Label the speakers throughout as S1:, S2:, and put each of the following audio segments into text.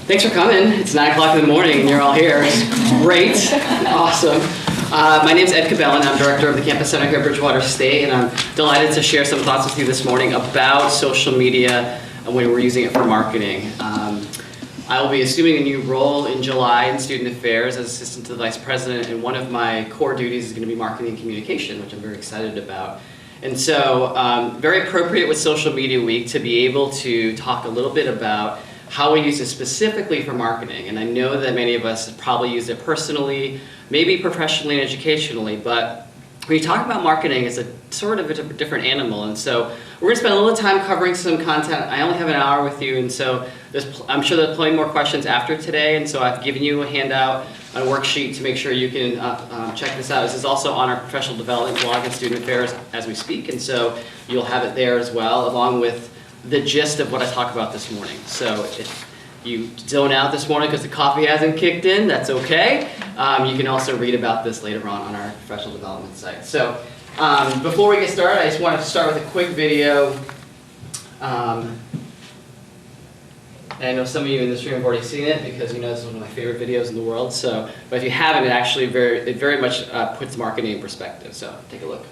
S1: Thanks for coming. It's 9 o'clock in the morning and you're all here. It's great. Awesome. My name's Ed Cabellin. I'm director of the Campus Center here at Bridgewater State, and I'm delighted to share some thoughts with you this morning about social media and when we're using it for marketing. I will be assuming a new role in July in Student Affairs as Assistant to the Vice President, and one of my core duties is going to be marketing and communication, which I'm very excited about. And so, very appropriate with Social Media Week to be able to talk a little bit about how we use it specifically for marketing. And I know that many of us have probably used it personally, maybe professionally and educationally, but when you talk about marketing, it's a sort of a different animal. And so we're going to spend a little time covering some content. I only have an hour with you, and so I'm sure there'll be plenty more questions after today. And so I've given you a handout, a worksheet to make sure you can check this out. This is also on our professional development blog and Student Affairs as we speak, and so you'll have it there as well, along with the gist of what I talk about this morning. So if you zone out this morning because the coffee hasn't kicked in, that's okay. You can also read about this later on our professional development site. So before we get started, I just want to start with a quick video. And I know some of you in this room have already seen it because you know this is one of my favorite videos in the world. So, but if you haven't, it actually very much puts marketing in perspective. So take a look.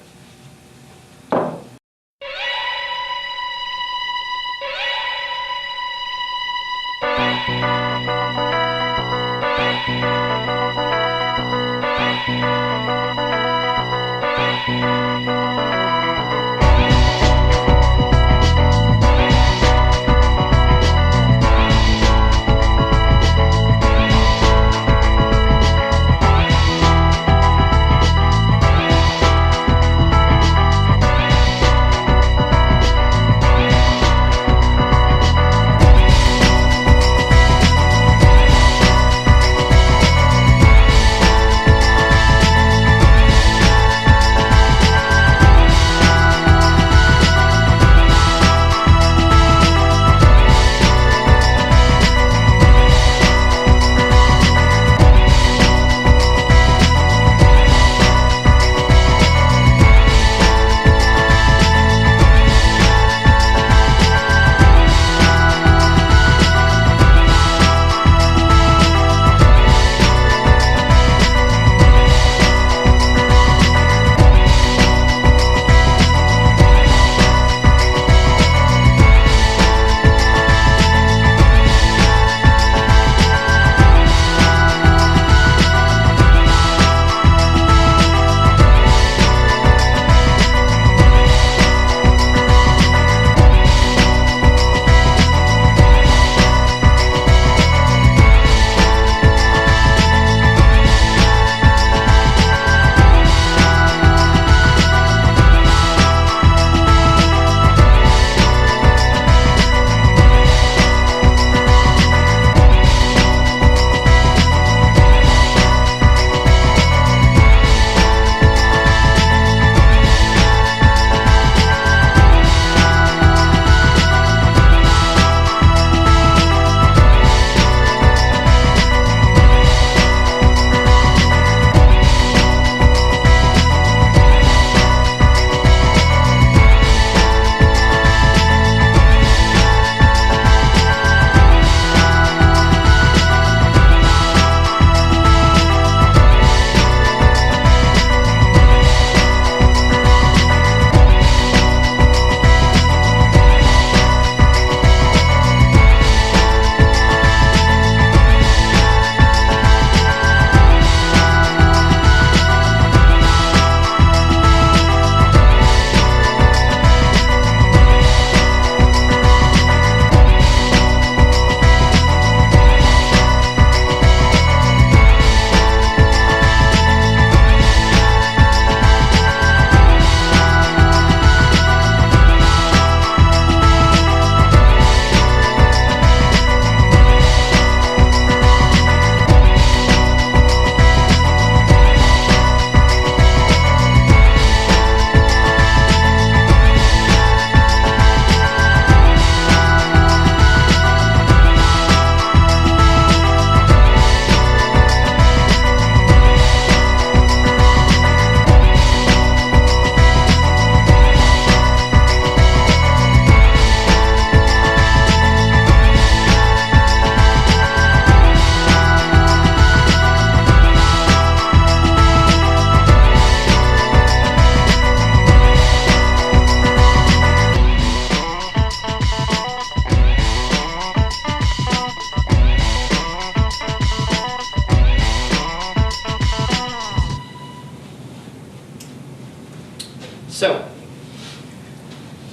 S1: So,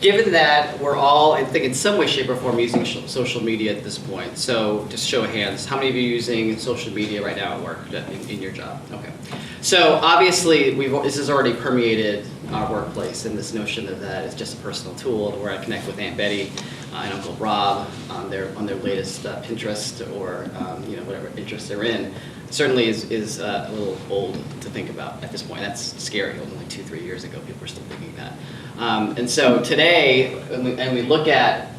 S1: given that we're all, I think in some way, shape, or form using social media at this point, so just show of hands, how many of you are using social media right now at work in your job? Okay. So obviously, this has already permeated our workplace, and this notion of that is just a personal tool where I connect with Aunt Betty and Uncle Rob on their latest Pinterest or whatever interest they're in. Certainly is a little old to think about at this point. That's scary. Only like 2-3 years ago, people were still thinking that. And so today, and we look at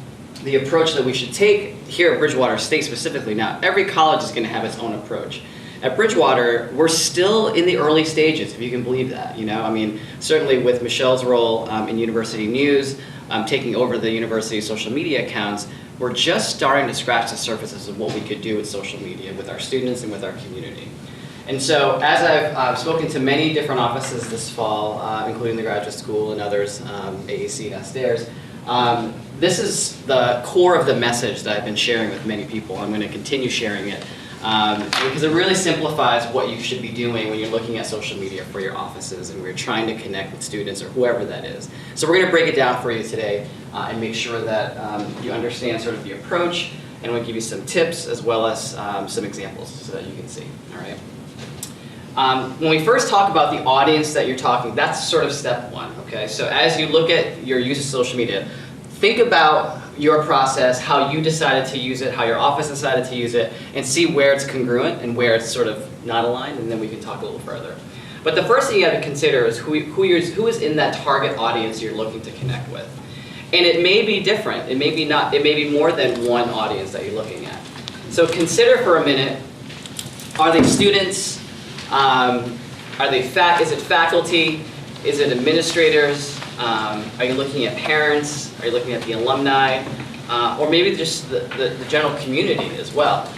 S1: the approach that we should take here at Bridgewater State specifically. Now, every college is going to have its own approach. At Bridgewater, we're still in the early stages, if you can believe that. I mean, certainly with Michelle's role in University News, taking over the university's social media accounts, we're just starting to scratch the surfaces of what we could do with social media with our students and with our community. And so, as I've spoken to many different offices this fall, including the graduate school and others, AAC downstairs, this is the core of the message that I've been sharing with many people. I'm going to continue sharing it because it really simplifies what you should be doing when you're looking at social media for your offices and we're trying to connect with students or whoever that is. So we're going to break it down for you today and make sure that you understand sort of the approach, and we'll give you some tips as well as some examples so that you can see. All right. When we first talk about the audience that you're talking, that's sort of step one, okay? So as you look at your use of social media, think about your process, how you decided to use it, how your office decided to use it, and see where it's congruent and where it's sort of not aligned, and then we can talk a little further. But the first thing you have to consider is who is in that target audience you're looking to connect with. And it may be different. It may be more than one audience that you're looking at. So consider for a minute, are they students? Is it faculty? Is it administrators? Are you looking at parents? Are you looking at the alumni? Or maybe just the general community as well.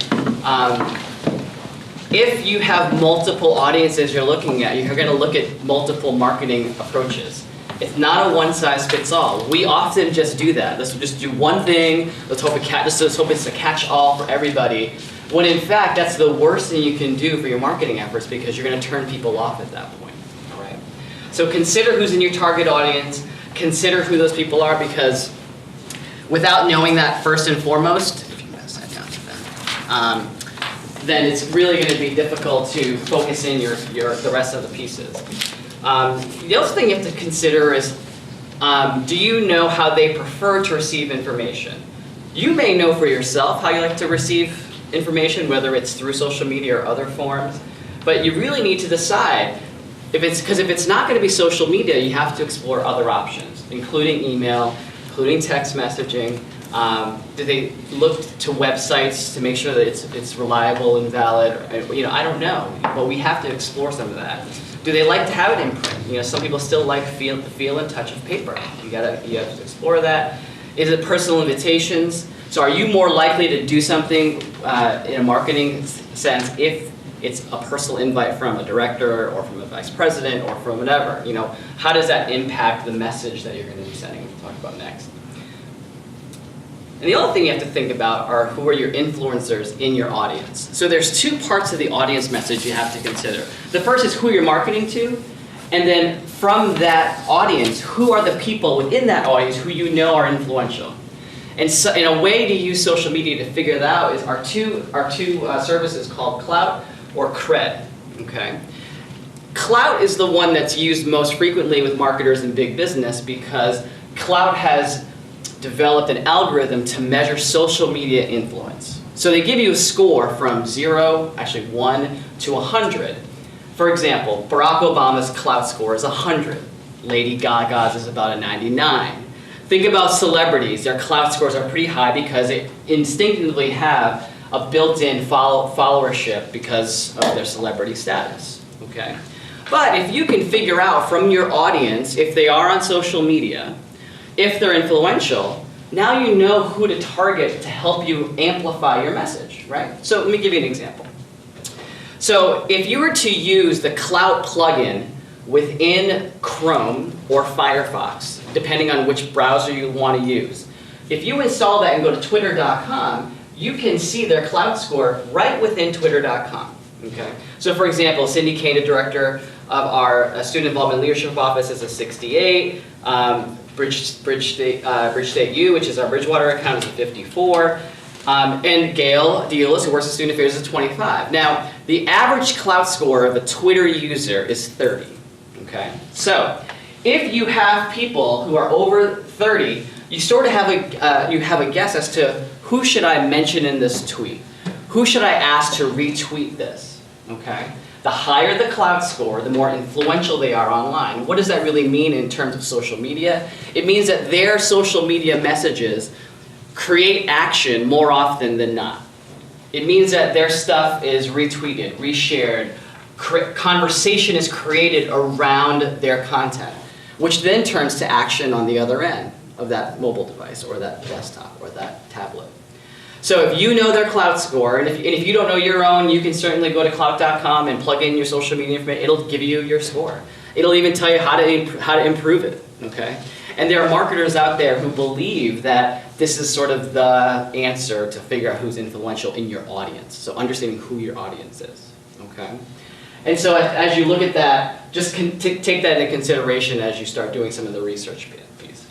S1: If you have multiple audiences you're looking at, you're going to look at multiple marketing approaches. It's not a one-size-fits-all. We often just do that. Let's just do one thing. Let's hope it's a catch-all for everybody. When in fact, that's the worst thing you can do for your marketing efforts because you're going to turn people off at that point. All right. So consider who's in your target audience. Consider who those people are, because without knowing that first and foremost, if you pass that down to them, then it's really going to be difficult to focus in the rest of the pieces. The other thing you have to consider is, do you know how they prefer to receive information? You may know for yourself how you like to receive information, whether it's through social media or other forms, but you really need to decide if it's not going to be social media, you have to explore other options, including email, including text messaging. Do they look to websites to make sure that it's reliable and valid? I don't know, but we have to explore some of that. Do they like to have it in print? Some people still like the feel and touch of paper. You have to explore that. Is it personal invitations? So are you more likely to do something in a marketing sense if it's a personal invite from a director or from a vice president or from whatever? How does that impact the message that you're going to be sending, we'll talk about next. And the other thing you have to think about are who are your influencers in your audience. So there's two parts of the audience message you have to consider. The first is who you're marketing to, and then from that audience, who are the people within that audience who you know are influential. And so, in a way to use social media to figure that out is our two services called Clout or Cred. Okay, Clout is the one that's used most frequently with marketers in big business because Clout has developed an algorithm to measure social media influence. So they give you a score from 1 to 100. For example, Barack Obama's Clout score is 100. Lady Gaga's is about a 99. Think about celebrities. Their Clout scores are pretty high because they instinctively have a built-in followership because of their celebrity status. Okay? But if you can figure out from your audience if they are on social media, if they're influential, now you know who to target to help you amplify your message, right? So let me give you an example. So if you were to use the Clout plugin within Chrome or Firefox, depending on which browser you want to use, if you install that and go to twitter.com, you can see their Clout score right within twitter.com. Okay? So for example, Cindy Kane, the director of our Student Involvement Leadership Office is a 68. Bridge State U, which is our Bridgewater account, is a 54. And Gail Dealis, who works in Student Affairs, is 25. Now, the average clout score of a Twitter user is 30. Okay? So, if you have people who are over 30, you sort of have a guess as to who should I mention in this tweet? Who should I ask to retweet this? Okay? The higher the clout score, the more influential they are online. What does that really mean in terms of social media? It means that their social media messages create action more often than not. It means that their stuff is retweeted, reshared, conversation is created around their content, which then turns to action on the other end of that mobile device or that desktop or that tablet. So if you know their clout score, and if you don't know your own, you can certainly go to clout.com and plug in your social media information. It'll give you your score. It'll even tell you how to improve it, okay? And there are marketers out there who believe that this is sort of the answer to figure out who's influential in your audience. So understanding who your audience is, okay? And so as you look at that, just take that into consideration as you start doing some of the research piece.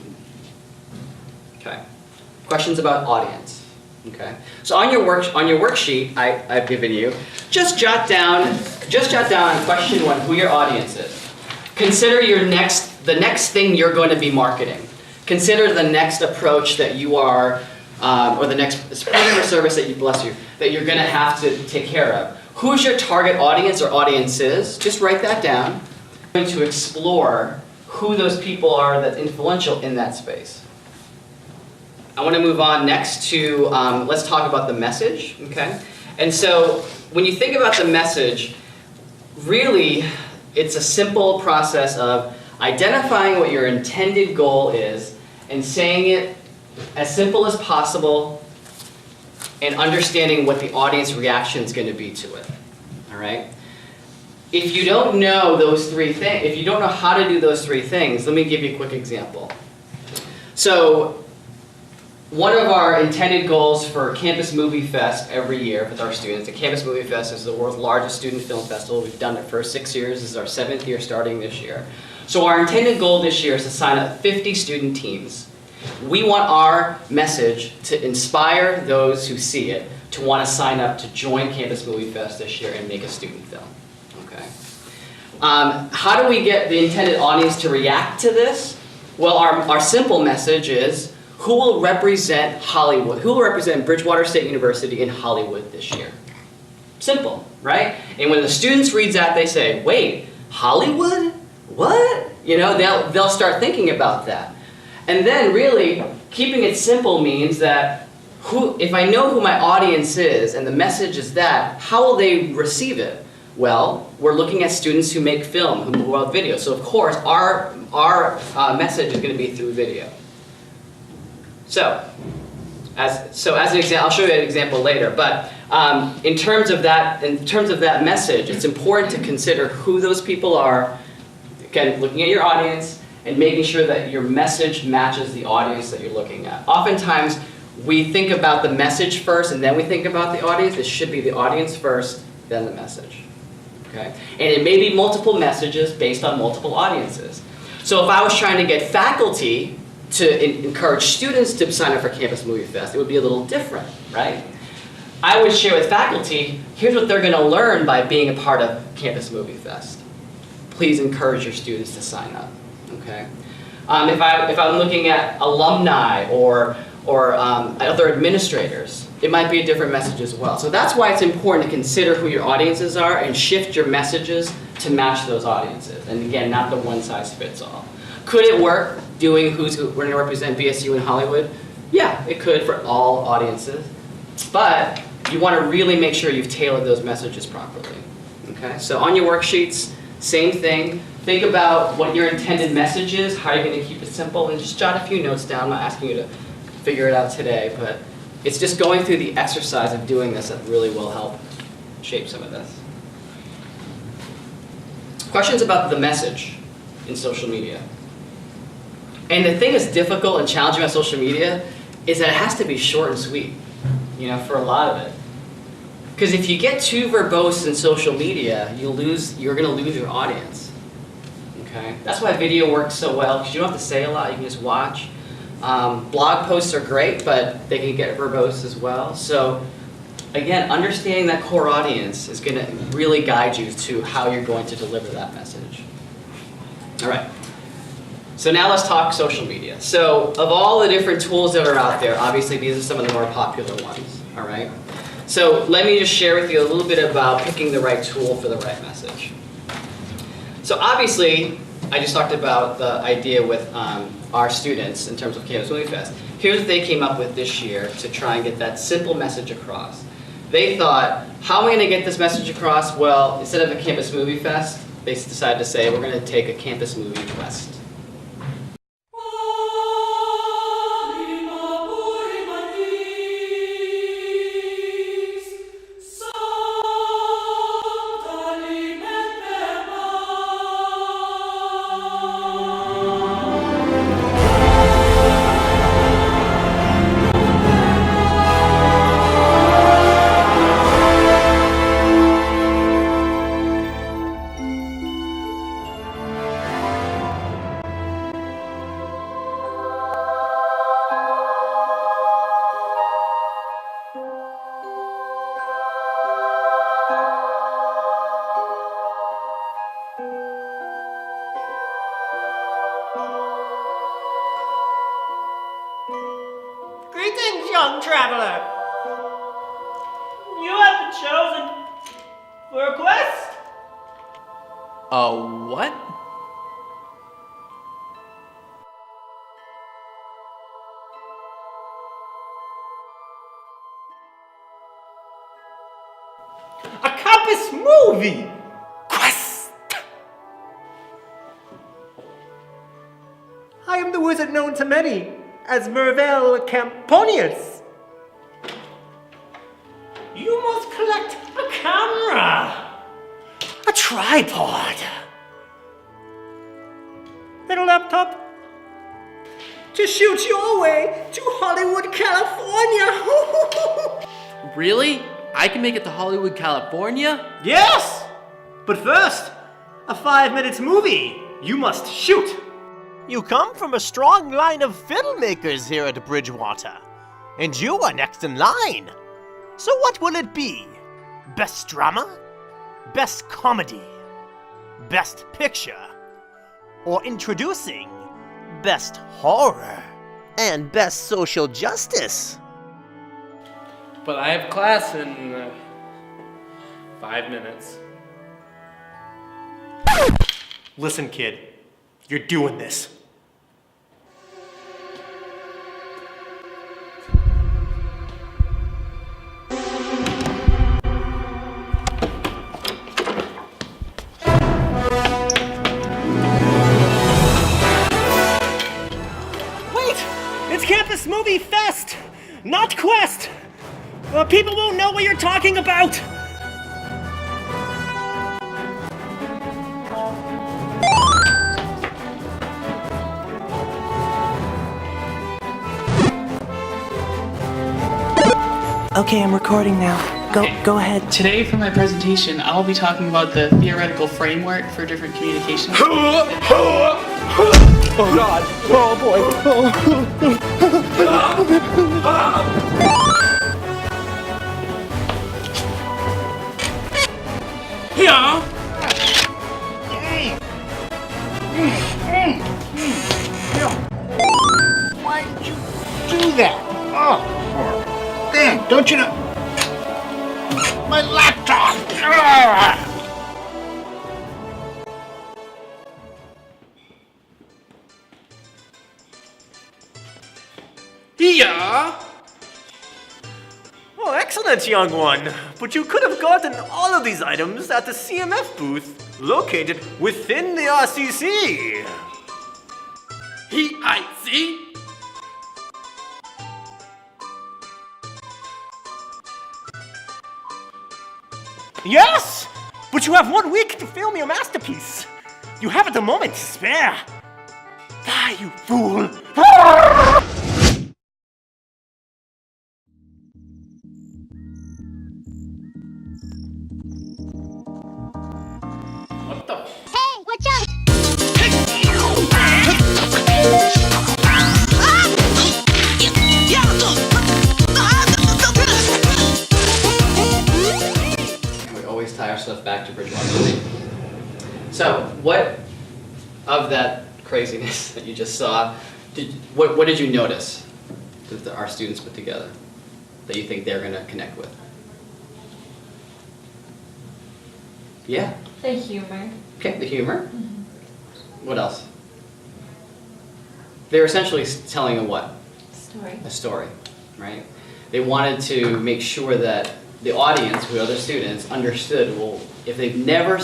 S1: Okay. Questions about audience. Okay. So on your worksheet I've given you, just jot down on question 1 who your audience is. Consider the next thing you're going to be marketing. Consider the next approach that you are, or the next product or service that that you're going to have to take care of. Who's your target audience or audiences? Just write that down. I'm going to explore who those people are that's influential in that space. I want to move on next to, let's talk about the message, okay? And so when you think about the message, really it's a simple process of identifying what your intended goal is and saying it as simple as possible and understanding what the audience reaction is going to be to it, all right? If you don't know those 3 things, if you don't know how to do those 3 things, let me give you a quick example. So, one of our intended goals for Campus Movie Fest every year with our students, the Campus Movie Fest is the world's largest student film festival. We've done it for 6 years. This is our 7th year starting this year. So our intended goal this year is to sign up 50 student teams. We want our message to inspire those who see it to want to sign up to join Campus Movie Fest this year and make a student film. Okay. How do we get the intended audience to react to this? Well, our simple message is, who will represent Hollywood? Who will represent Bridgewater State University in Hollywood this year? Simple, right? And when the students read that, they say, wait, Hollywood? What? You know, they'll start thinking about that. And then really, keeping it simple means that if I know who my audience is and the message is that, how will they receive it? Well, we're looking at students who make film, who move out video. So of course, our message is going to be through video. So as an example, I'll show you an example later. But in terms of that message, it's important to consider who those people are. Again, looking at your audience and making sure that your message matches the audience that you're looking at. Oftentimes, we think about the message first, and then we think about the audience. It should be the audience first, then the message. Okay, and it may be multiple messages based on multiple audiences. So if I was trying to get faculty to encourage students to sign up for Campus Movie Fest, it would be a little different, right? I would share with faculty, here's what they're going to learn by being a part of Campus Movie Fest. Please encourage your students to sign up, okay? If I'm looking at alumni or other administrators, it might be a different message as well. So that's why it's important to consider who your audiences are and shift your messages to match those audiences. And again, not the one-size-fits-all. Could it work doing we're going to represent BSU in Hollywood? Yeah, it could for all audiences. But you want to really make sure you've tailored those messages properly. Okay, so on your worksheets, same thing. Think about what your intended message is, how you're going to keep it simple, and just jot a few notes down. I'm not asking you to figure it out today, but it's just going through the exercise of doing this that really will help shape some of this. Questions about the message in social media. And the thing that's difficult and challenging about social media is that it has to be short and sweet, you know, for a lot of it. Because if you get too verbose in social media, you're going to lose your audience. Okay, that's why video works so well, because you don't have to say a lot, you can just watch. Blog posts are great, but they can get verbose as well. So again, understanding that core audience is going to really guide you to how you're going to deliver that message. All right. So now let's talk social media. So of all the different tools that are out there, obviously these are some of the more popular ones. All right. So let me just share with you a little bit about picking the right tool for the right message. So obviously, I just talked about the idea with our students in terms of Campus Movie Fest. Here's what they came up with this year to try and get that simple message across. They thought, how am I going to get this message across? Well, instead of a Campus Movie Fest, they decided to say, we're going to take a Campus Movie Quest.
S2: Greetings, young traveler. You have been chosen for a quest.
S3: What?
S2: A campus movie quest. I am the wizard known to many as Mervel Camponius. You must collect a camera, a tripod, and a laptop to shoot your way to Hollywood, California.
S3: Really? I can make it to Hollywood, California?
S2: Yes, but first, a 5 minutes movie you must shoot.
S4: You come from a strong line of filmmakers here at Bridgewater, and you are next in line. So what will it be? Best drama? Best comedy? Best picture? Or introducing best horror? And best social justice?
S3: But I have class in 5 minutes.
S2: Listen, kid, you're doing this. It's Campus Movie Fest, not Quest! People won't know what you're talking about!
S5: Okay, I'm recording now. Go ahead.
S6: Today for my presentation, I'll be talking about the theoretical framework for different communications.
S2: Oh God! Oh boy!
S6: Yeah.
S7: Why'd you do that? Oh, damn, don't you know? My laptop! Ah!
S6: Yeah.
S2: Oh, excellent, young one. But you could have gotten all of these items at the CMF booth located within the RCC.
S6: I see.
S2: Yes! But you have 1 week to film your masterpiece. You haven't a moment to spare. Die, you fool!
S6: What the?
S8: Hey, watch out!
S6: Hey,
S1: what of that craziness that you just saw, what did you notice that our students put together that you think they're going to connect with? Yeah.
S8: The humor.
S1: Okay, the humor. What else? They're essentially telling a what?
S8: Story.
S1: A story, right? They wanted to make sure that the audience, who other students, understood, well, if they've never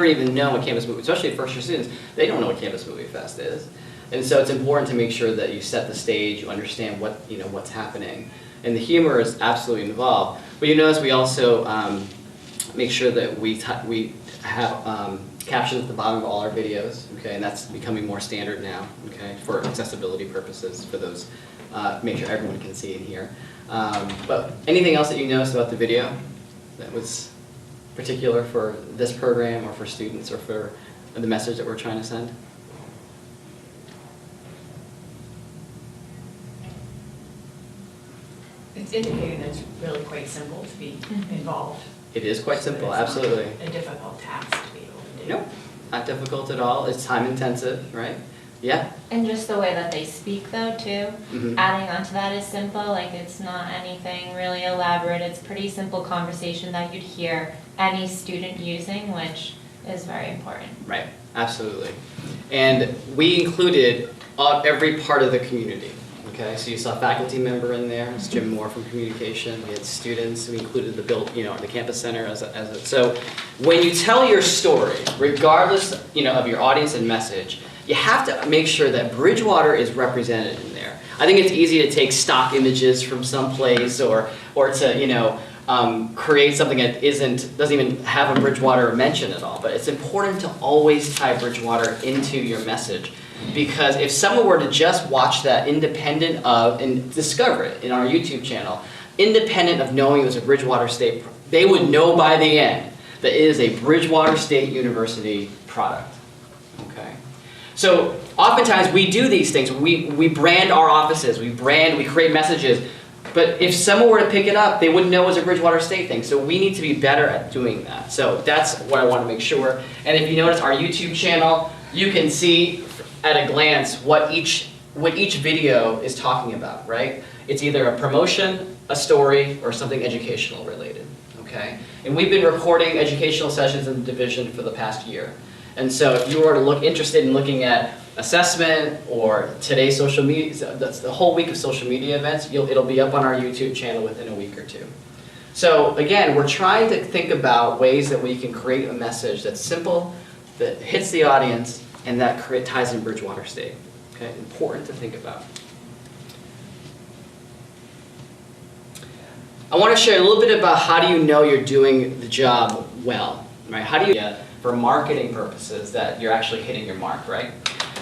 S1: even known what Campus Movie, especially first-year students, they don't know what Campus Movie Fest is. And so it's important to make sure that you set the stage, you understand what's happening. And the humor is absolutely involved. But you notice we also make sure that we have captions at the bottom of all our videos, okay, and that's becoming more standard now, okay, for accessibility purposes, for those, make sure everyone can see and hear. But anything else that you noticed about the video that was particular for this program or for students or for the message that we're trying to send?
S9: It's indicating that it's really quite simple to be involved.
S1: It is quite simple,
S9: But it's
S1: absolutely.
S9: not a difficult task to be able to do.
S1: Nope, not difficult at all. It's time intensive, right? Yeah.
S8: And just the way that they speak though too,
S1: Mhm.
S8: adding on to that is simple, like it's not anything really elaborate, it's pretty simple conversation that you'd hear any student using, which is very important.
S1: Right, absolutely. And we included every part of the community. Okay, so you saw a faculty member in there, it's Jim Moore from communication. We had students. We included the campus center as a. So when you tell your story, regardless, of your audience and message, you have to make sure that Bridgewater is represented in there. I think it's easy to take stock images from some place or to create something that doesn't even have a Bridgewater mention at all. But it's important to always tie Bridgewater into your message. Because if someone were to just watch that independent of, and discover it in our YouTube channel, independent of knowing it was a Bridgewater State, they would know by the end that it is a Bridgewater State University product. Okay? So oftentimes we do these things. We brand our offices, we create messages, but if someone were to pick it up, they wouldn't know it was a Bridgewater State thing. So we need to be better at doing that. So that's what I want to make sure. And if you notice our YouTube channel, you can see at a glance what each video is talking about, right? It's either a promotion, a story, or something educational related, okay? And we've been recording educational sessions in the division for the past year. And so if you were to interested in looking at assessment or today's social media, that's the whole week of social media events, it'll be up on our YouTube channel within a week or two. So again, we're trying to think about ways that we can create a message that's simple, that hits the audience, and that ties in Bridgewater State. Okay, important to think about. I want to share a little bit about how do you know you're doing the job well, right? How do you, for marketing purposes, that you're actually hitting your mark, right?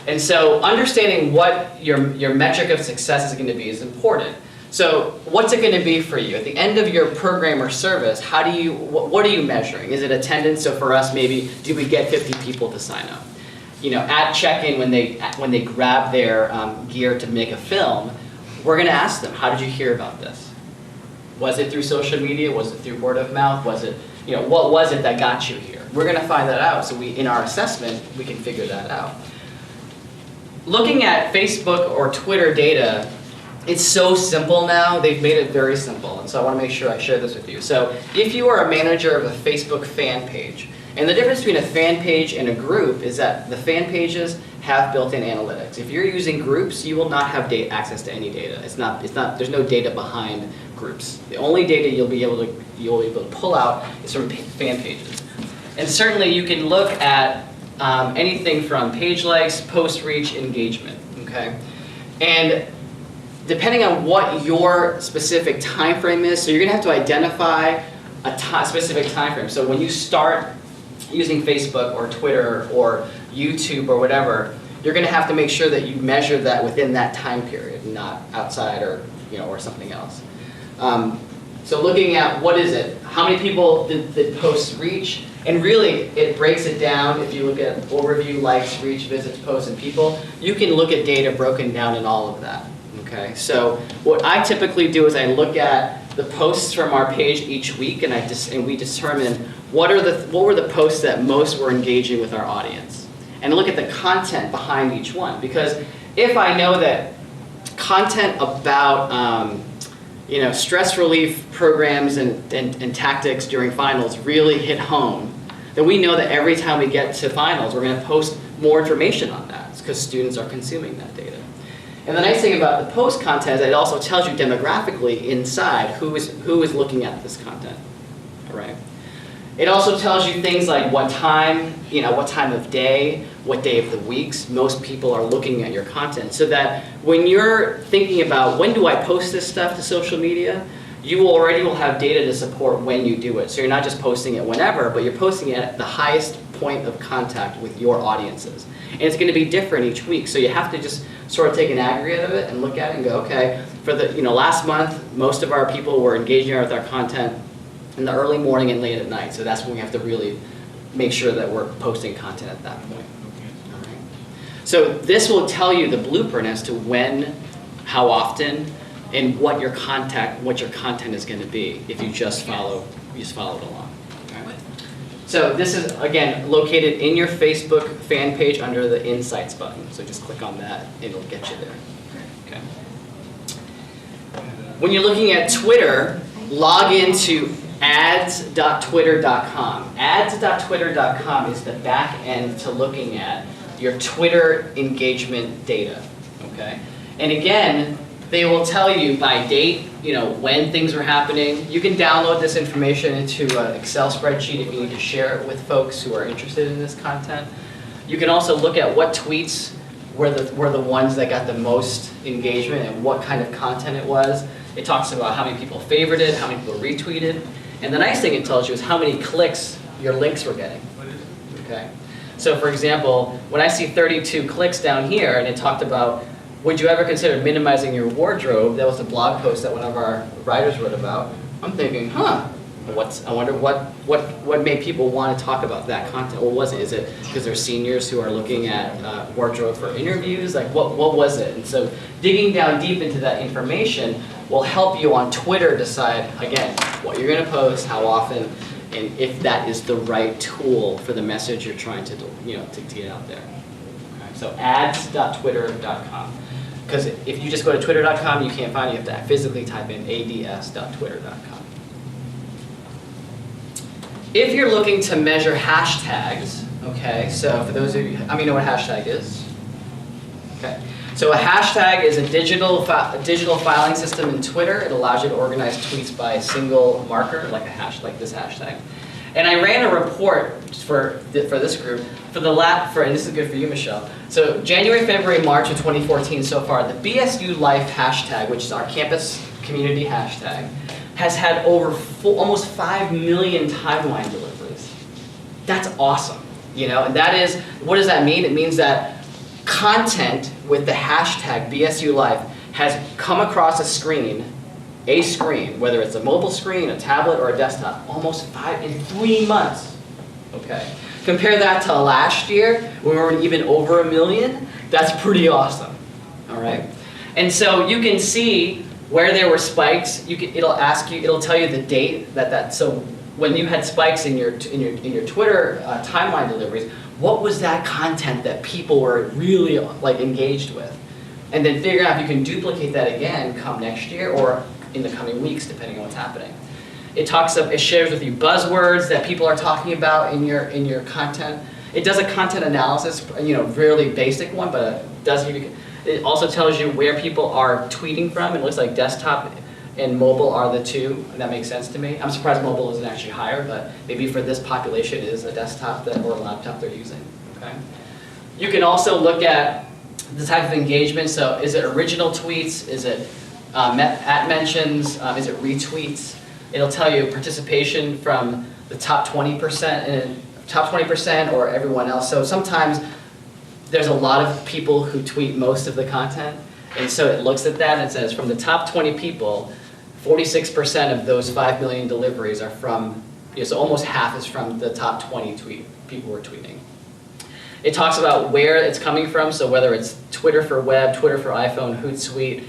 S1: And so understanding what your metric of success is going to be is important. So what's it going to be for you? At the end of your program or service, what are you measuring? Is it attendance? So for us, maybe, did we get 50 people to sign up? At check-in when they grab their gear to make a film, we're going to ask them, how did you hear about this? Was it through social media? Was it through word of mouth? Was it, what was it that got you here? We're going to find that out. So in our assessment, we can figure that out. Looking at Facebook or Twitter data, it's so simple now. They've made it very simple. And so I want to make sure I share this with you. So if you are a manager of a Facebook fan page, and the difference between a fan page and a group is that the fan pages have built-in analytics. If you're using groups, you will not have access to any data. There's no data behind groups. The only data you'll be able to pull out is from fan pages. And certainly you can look at anything from page likes, post reach, engagement, okay? And depending on what your specific time frame is, so you're gonna have to identify a specific time frame. So when you start using Facebook or Twitter or YouTube or whatever, you're going to have to make sure that you measure that within that time period, not outside or something else. So looking at what is it, how many people did posts reach, and really it breaks it down. If you look at overview, likes, reach, visits, posts, and people, you can look at data broken down in all of that. Okay, so what I typically do is I look at the posts from our page each week, and we determine what were the posts that most were engaging with our audience, and look at the content behind each one. Because if I know that content about stress relief programs and tactics during finals really hit home, then we know that every time we get to finals, we're going to post more information on that because students are consuming that data. And the nice thing about the post content is it also tells you demographically inside who is looking at this content. All right. It also tells you things like what time of day, what day of the weeks most people are looking at your content, so that when you're thinking about when do I post this stuff to social media, you already will have data to support when you do it. So you're not just posting it whenever, but you're posting it at the highest point of contact with your audiences. And it's going to be different each week. So you have to just sort of take an aggregate of it and look at it and go, okay, for the last month, most of our people were engaging with our content in the early morning and late at night. So that's when we have to really make sure that we're posting content at that point. All right. So this will tell you the blueprint as to when, how often, and what your content is going to be if you just follow it along. Okay. So this is, again, located in your Facebook fan page under the Insights button. So just click on that, it'll get you there. Okay. When you're looking at Twitter, log into ads.twitter.com. Ads.twitter.com is the back end to looking at your Twitter engagement data. Okay. And again, they will tell you by date, when things are happening. You can download this information into an Excel spreadsheet if you need to share it with folks who are interested in this content. You can also look at what tweets were the ones that got the most engagement and what kind of content it was. It talks about how many people favorited, how many people retweeted. And the nice thing it tells you is how many clicks your links were getting. Okay. So for example, when I see 32 clicks down here and it talked about, would you ever consider minimizing your wardrobe? That was a blog post that one of our writers wrote about. I'm thinking, I wonder what made people want to talk about that content. What was it? Is it because they're seniors who are looking at wardrobe for interviews? Like, what was it? And so digging down deep into that information will help you on Twitter decide, again, what you're going to post, how often, and if that is the right tool for the message you're trying to get out there. Okay, so ads.twitter.com. Because if you just go to twitter.com, you can't find it. You have to physically type in ads.twitter.com. If you're looking to measure hashtags, okay, so for those of you, how many know what a hashtag is? Okay, so a hashtag is a digital filing system in Twitter. It allows you to organize tweets by a single marker, like this hashtag. And I ran a report for this group and this is good for you, Michelle. So January, February, March of 2014 so far, the BSU Life hashtag, which is our campus community hashtag, has had over almost 5 million timeline deliveries. That's awesome, and that is, what does that mean? It means that content with the hashtag BSU Life has come across a screen, whether it's a mobile screen, a tablet, or a desktop, almost 5 in 3 months. Okay. Compare that to last year, when we were even over 1 million. That's pretty awesome. All right. And so you can see where there were spikes. It'll tell you the date so when you had spikes in your Twitter timeline deliveries, what was that content that people were really engaged with? And then figure out if you can duplicate that again come next year or in the coming weeks, depending on what's happening. It shares with you buzzwords that people are talking about in your content. It does a content analysis, really basic one, but it also tells you where people are tweeting from. It looks like desktop and mobile are the two. That makes sense to me. I'm surprised mobile isn't actually higher, but maybe for this population it is a desktop or a laptop they're using. Okay. You can also look at the type of engagement. So is it original tweets? Is it at mentions? Is it retweets? It'll tell you participation from the top 20% or everyone else. So sometimes there's a lot of people who tweet most of the content, and so it looks at that and says from the top 20 people, 46% of those 5 million deliveries are from, so almost half is from the top 20 people who are tweeting. It talks about where it's coming from, so whether it's Twitter for web, Twitter for iPhone, Hootsuite,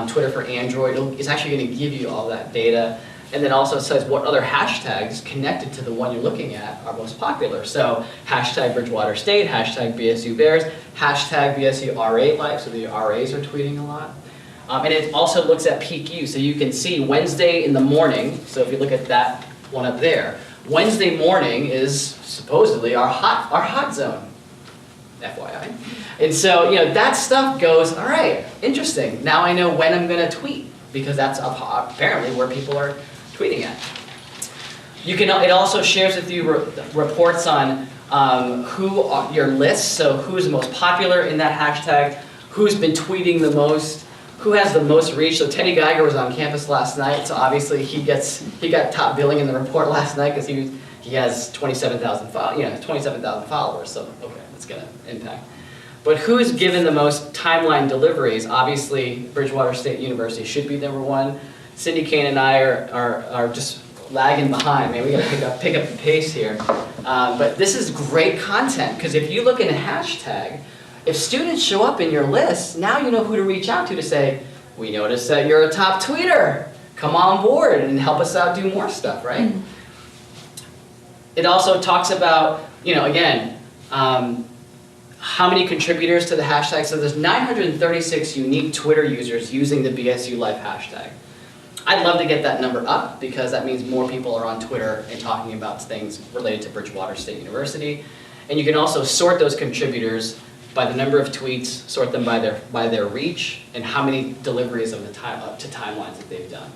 S1: Twitter for Android, it's actually going to give you all that data. and then also says what other hashtags connected to the one you're looking at are most popular. So hashtag Bridgewater State, hashtag BSU Bears, hashtag BSU R8 Life, so the RAs are tweeting a lot. And it also looks at peak use, so you can see Wednesday in the morning, so if you look at that one up there, Wednesday morning is supposedly our hot zone, FYI. And so, that stuff goes, all right, interesting. Now I know when I'm going to tweet, because that's apparently where people are tweeting at. It also shares with you reports on your list, so who's the most popular in that hashtag, who's been tweeting the most, who has the most reach. So Teddy Geiger was on campus last night, so obviously he got top billing in the report last night because he has 27,000 followers. So okay, that's gonna impact. But who's given the most timeline deliveries? Obviously, Bridgewater State University should be number one. Cindy Kane and I are just lagging behind. Man, we gotta pick up the pace here. But this is great content because if you look in a hashtag, if students show up in your list, now you know who to reach out to say, we noticed that you're a top tweeter. Come on board and help us out do more stuff, right? Mm-hmm. It also talks about, again, how many contributors to the hashtag. So there's 936 unique Twitter users using the BSU Life hashtag. I'd love to get that number up because that means more people are on Twitter and talking about things related to Bridgewater State University. And you can also sort those contributors by the number of tweets, sort them by their reach, and how many deliveries of the to timelines that they've done.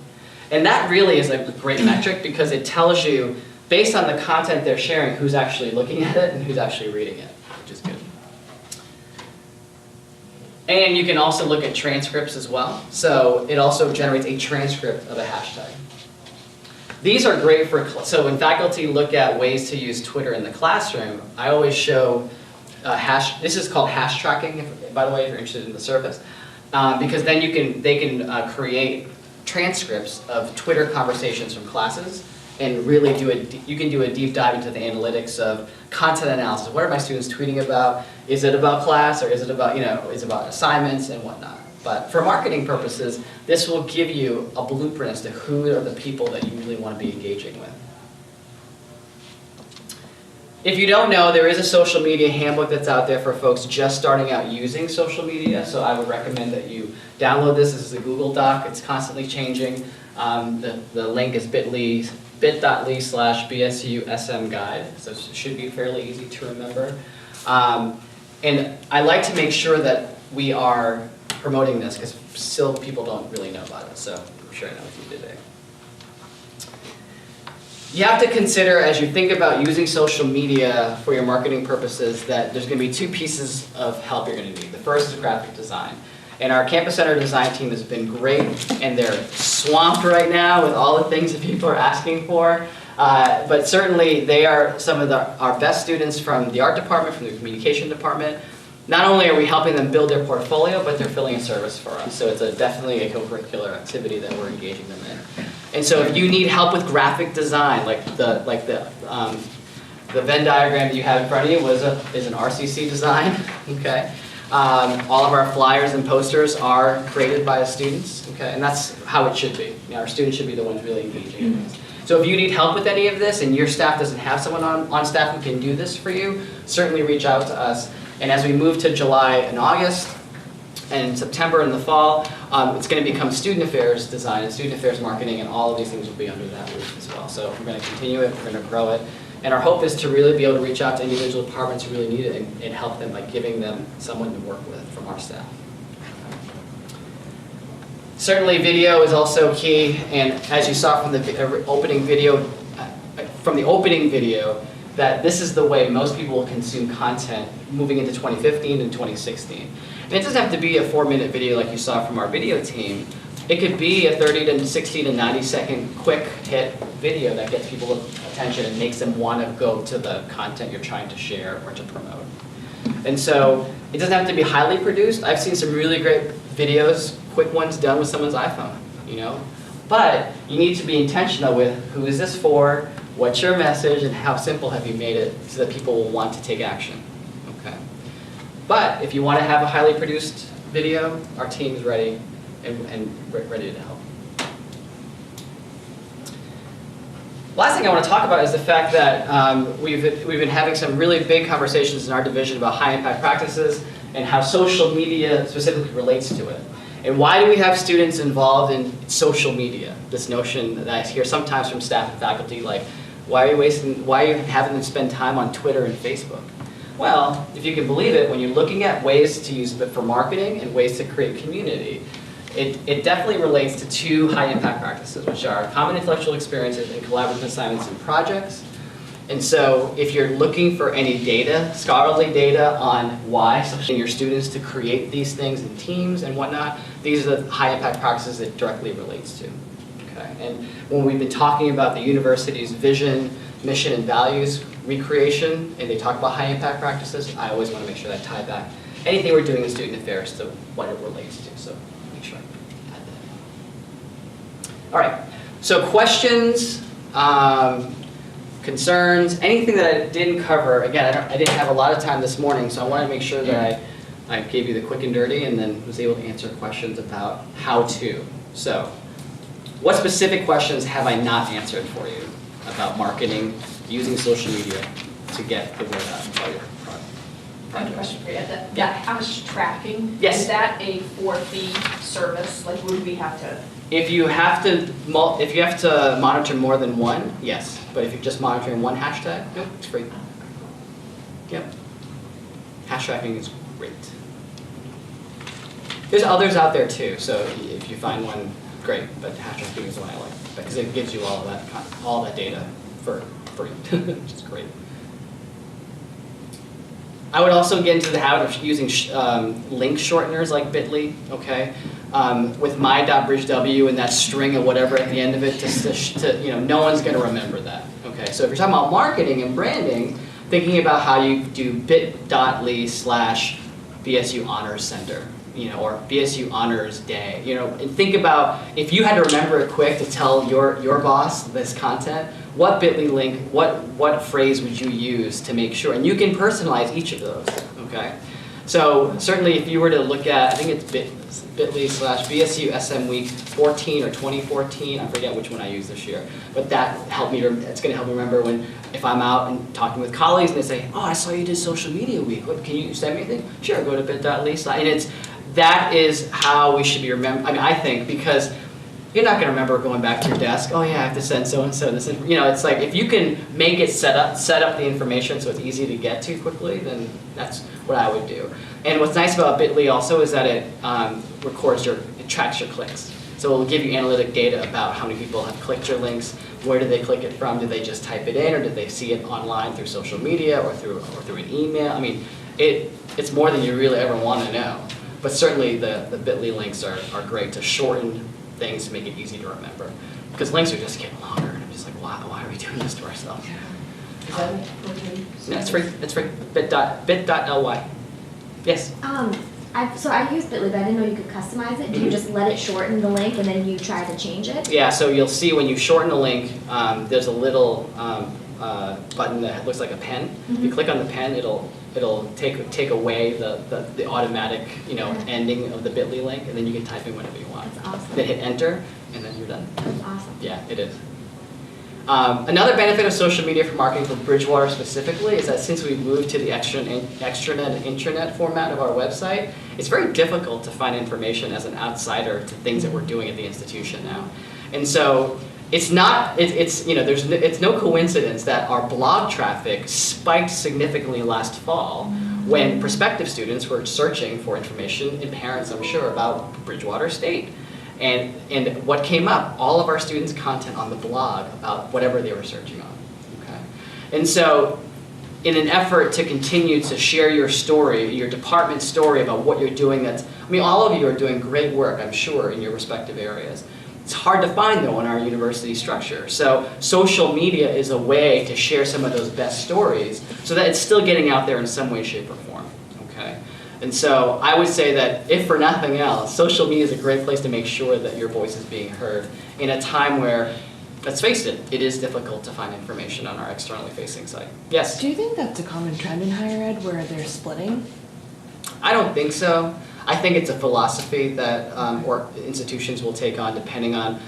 S1: And that really is a great metric because it tells you, based on the content they're sharing, who's actually looking at it and who's actually reading it, which is good. And you can also look at transcripts as well. So it also generates a transcript of a hashtag. These are great so when faculty look at ways to use Twitter in the classroom, I always show this is called hash tracking, by the way, if you're interested in the service, because then they can create transcripts of Twitter conversations from classes and really you can do a deep dive into the analytics of content analysis. What are my students tweeting about? Is it about class or is it about, is it about assignments and whatnot? But for marketing purposes, this will give you a blueprint as to who are the people that you really want to be engaging with. If you don't know, there is a social media handbook that's out there for folks just starting out using social media, so I would recommend that you download this. This is a Google Doc. It's constantly changing. The link is bit.ly/BSUSM guide, so it should be fairly easy to remember. And I like to make sure that we are promoting this because still people don't really know about it, so I'm sharing that with you today. You have to consider, as you think about using social media for your marketing purposes, that there's going to be two pieces of help you're going to need. The first is graphic design. And our Campus Center design team has been great, and they're swamped right now with all the things that people are asking for. But certainly they are some of our best students from the art department, from the communication department. Not only are we helping them build their portfolio, but they're filling a service for us. So it's definitely a co-curricular activity that we're engaging them in. And so if you need help with graphic design, like the Venn diagram that you have in front of you is an RCC design, okay? All of our flyers and posters are created by the students, okay? And that's how it should be. Our students should be the ones really engaging in this. So if you need help with any of this and your staff doesn't have someone on staff who can do this for you, certainly reach out to us. And as we move to July and August, and September in the fall, it's going to become student affairs design and student affairs marketing, and all of these things will be under that roof as well. So we're going to continue it, we're going to grow it, and our hope is to really be able to reach out to individual departments who really need it and help them by giving them someone to work with from our staff. Certainly video is also key, and as you saw from the opening video, that this is the way most people will consume content moving into 2015 and 2016. And it doesn't have to be a 4-minute video like you saw from our video team. It could be a 30 to 60 to 90 second quick hit video that gets people's attention and makes them want to go to the content you're trying to share or to promote. And so it doesn't have to be highly produced. I've seen some really great videos, quick ones done with someone's iPhone, But you need to be intentional with who is this for, what's your message, and how simple have you made it so that people will want to take action. Okay. But if you want to have a highly produced video, our team is ready and ready to help. Last thing I want to talk about is the fact that we've been having some really big conversations in our division about high impact practices and how social media specifically relates to it. And why do we have students involved in social media? This notion that I hear sometimes from staff and faculty, like, why are you having them spend time on Twitter and Facebook? Well, if you can believe it, when you're looking at ways to use it for marketing and ways to create community, it definitely relates to two high impact practices, which are common intellectual experiences and collaborative assignments and projects. And so if you're looking for any data, scholarly data on why your students to create these things in teams and whatnot, these are the high impact practices it directly relates to. Okay? And when we've been talking about the university's vision, mission, and values recreation, and they talk about high impact practices, I always want to make sure that I tie back anything we're doing in student affairs to what it relates to. So make sure I add that. All right, so questions, concerns, anything that I didn't cover. Again, I didn't have a lot of time this morning, so I wanted to make sure that I gave you the quick and dirty and then was able to answer questions about how to. So what specific questions have I not answered for you about marketing, using social media to get the word out about your
S9: I have a
S1: project?
S9: question for you. That how much tracking?
S1: Yes.
S9: Is that a for-fee service? Like, would we have to?
S1: If you have to monitor more than one, yes. But if you're just monitoring one hashtag, nope, it's free. Yep. Hash tracking is great. There's others out there too, so if you find one, great. But hash tracking is the one I like because it gives you all that data for free, which is great. I would also get into the habit of using link shorteners like bit.ly, okay? With my.bridgew and that string of whatever at the end of it, no one's gonna remember that, okay? So if you're talking about marketing and branding, thinking about how you do bit.ly/BSU Honors Center, or BSU Honors Day, and think about if you had to remember it quick to tell your boss this content, what bit.ly link, what phrase would you use to make sure, and you can personalize each of those, okay? So certainly if you were to look at, I think it's bit.ly/BSU SM Week 14 or 2014, I forget which one I used this year, but that helped me, it's gonna help me remember if I'm out and talking with colleagues and they say, oh, I saw you did social media week, what, can you send me anything? Sure, go to bit.ly, and that is how we should be remembered, I think, because you're not going to remember going back to your desk, oh yeah, I have to send so-and-so this, it's like if you can make it set up the information so it's easy to get to quickly, then that's what I would do. And what's nice about bit.ly also is that it it tracks your clicks. So it will give you analytic data about how many people have clicked your links, where did they click it from, did they just type it in, or did they see it online through social media or through an email? I mean, it's more than you really ever want to know. But certainly the bit.ly links are great to shorten things to make it easy to remember. Because links are just getting longer, and I'm just like, why are we doing this to ourselves?
S9: Is that
S1: No, it's free. It's free. bit.ly. Yes?
S10: So I use Bitly, but I didn't know you could customize it. Do you just let it shorten the link and then you try to change it?
S1: Yeah, so you'll see when you shorten a link, there's a little button that looks like a pen. If you click on the pen, it'll take away the automatic ending of the bit.ly link, and then you can type in whatever you want.
S10: That's awesome.
S1: Then hit enter, and then you're done.
S10: That's awesome.
S1: Yeah, it is. Another benefit of social media for marketing for Bridgewater specifically is that since we've moved to the extranet and intranet format of our website, it's very difficult to find information as an outsider to things that we're doing at the institution now. And so it's no coincidence that our blog traffic spiked significantly last fall when prospective students were searching for information, and parents, I'm sure, about Bridgewater State. And what came up? All of our students' content on the blog about whatever they were searching on. Okay? And so in an effort to continue to share your story, your department story about what you're doing all of you are doing great work, I'm sure, in your respective areas. It's hard to find, though, in our university structure. So social media is a way to share some of those best stories so that it's still getting out there in some way, shape, or form. Okay? And so I would say that, if for nothing else, social media is a great place to make sure that your voice is being heard in a time where, let's face it, it is difficult to find information on our externally facing site. Yes?
S11: Do you think that's a common trend in higher ed where they're splitting?
S1: I don't think so. I think it's a philosophy that or institutions will take on depending on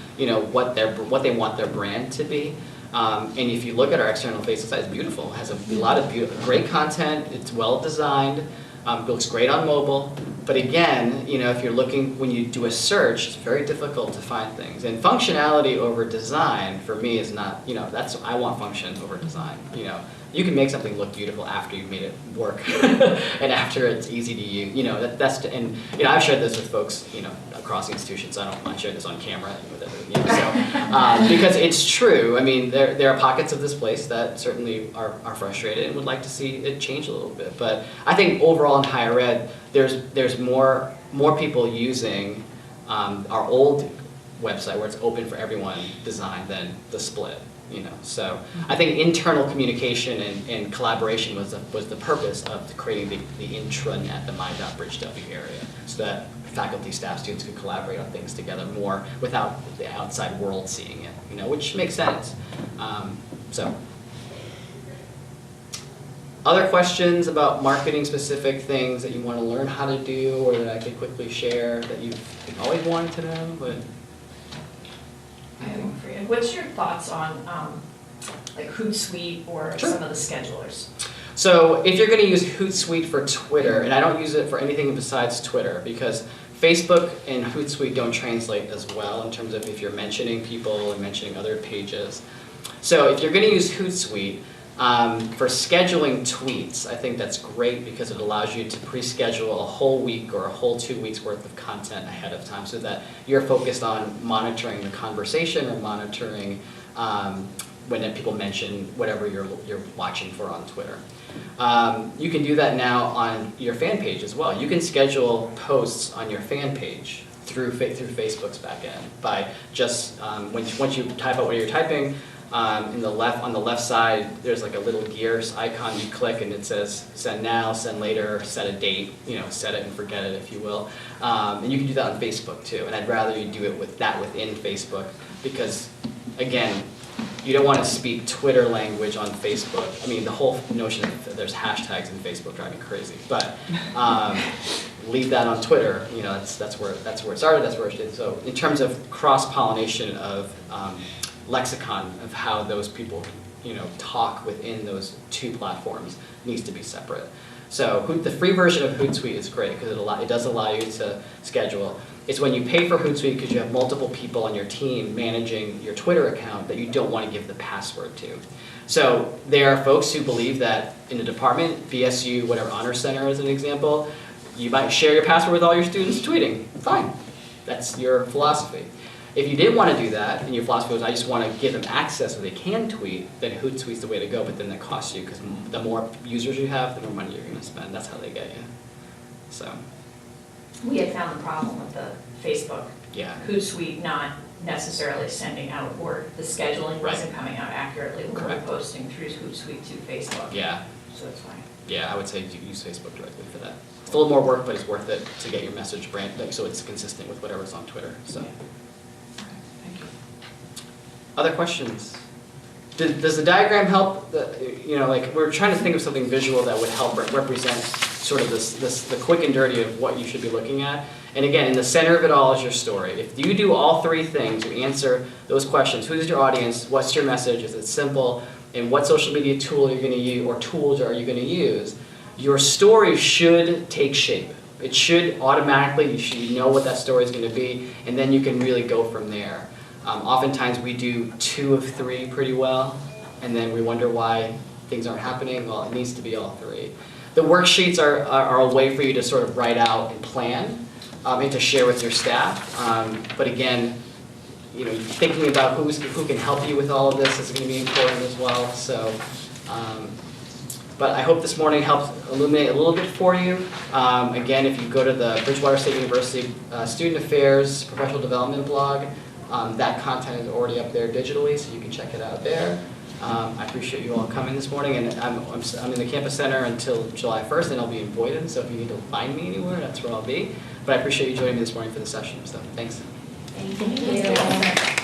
S1: what they want their brand to be. And if you look at our external facing site, it's beautiful. It has a lot of great content. It's well designed. It looks great on mobile. But again, if you're looking, when you do a search, it's very difficult to find things. And functionality over design, for me, is not, I want function over design. You can make something look beautiful after you've made it work and after it's easy to use. I've shared this with folks, across the institutions. I don't mind sharing this on camera because it's true. I mean, there are pockets of this place that certainly are frustrated and would like to see it change a little bit. But I think overall in higher ed, there's more people using our old website where it's open for everyone design than the split. So I think internal communication and collaboration was the purpose of creating the intranet, the my.bridgew area, so that faculty, staff, students could collaborate on things together more without the outside world seeing it, which makes sense. Other questions about marketing specific things that you want to learn how to do or that I could quickly share that you've always wanted to know? But
S9: I have one for you. What's your thoughts on like Hootsuite or some of the schedulers?
S1: So if you're going to use Hootsuite for Twitter, and I don't use it for anything besides Twitter because Facebook and Hootsuite don't translate as well in terms of if you're mentioning people and mentioning other pages. So if you're going to use Hootsuite for scheduling tweets, I think that's great because it allows you to pre-schedule a whole week or a whole 2 weeks worth of content ahead of time so that you're focused on monitoring the conversation or monitoring when people mention whatever you're watching for on Twitter. You can do that now on your fan page as well. You can schedule posts on your fan page through Facebook's backend by just once you type out what you're typing. On the left side, there's like a little gears icon you click and it says send now, send later, set a date, set it and forget it if you will. And you can do that on Facebook too. And I'd rather you do it within Facebook because again, you don't want to speak Twitter language on Facebook. I mean, the whole notion that there's hashtags in Facebook drive me crazy. But leave that on Twitter. That's where it started. That's where it did. So in terms of cross-pollination of lexicon of how those people, talk within those two platforms needs to be separate. So the free version of Hootsuite is great because it does allow you to schedule. It's when you pay for Hootsuite because you have multiple people on your team managing your Twitter account that you don't want to give the password to. So there are folks who believe that in the department, BSU, whatever honor center is an example, you might share your password with all your students tweeting. Fine, that's your philosophy. If you didn't want to do that, and your philosophy was, I just want to give them access so they can tweet, then Hootsuite's the way to go, but then that costs you, because the more users you have, the more money you're going to spend. That's how they get you. So.
S9: We had found the problem with the Facebook Hootsuite not necessarily sending out, or the scheduling wasn't coming out accurately when we were posting through Hootsuite to Facebook.
S1: Yeah.
S9: So that's fine.
S1: Yeah, I would say use Facebook directly for that. It's a little more work, but it's worth it to get your message so it's consistent with whatever's on Twitter. So. Other questions? Does the diagram help? We're trying to think of something visual that would help represent sort of the quick and dirty of what you should be looking at. And again, in the center of it all is your story. If you do all three things, you answer those questions. Who's your audience? What's your message? Is it simple? And what social media tool are you going to use, or tools are you going to use? Your story should take shape. It should automatically, you know what that story is going to be, and then you can really go from there. Oftentimes we do 2 of 3 pretty well, and then we wonder why things aren't happening. Well, it needs to be all 3. The worksheets are a way for you to sort of write out and plan and to share with your staff. But again, thinking about who can help you with all of this is going to be important as well. So, but I hope this morning helped illuminate a little bit for you. Again, if you go to the Bridgewater State University Student Affairs Professional Development blog, that content is already up there digitally, so you can check it out there. I appreciate you all coming this morning, and I'm in the campus center until July 1st, and I'll be in Boyden, so if you need to find me anywhere, that's where I'll be. But I appreciate you joining me this morning for the session, so thanks.
S10: Thank you.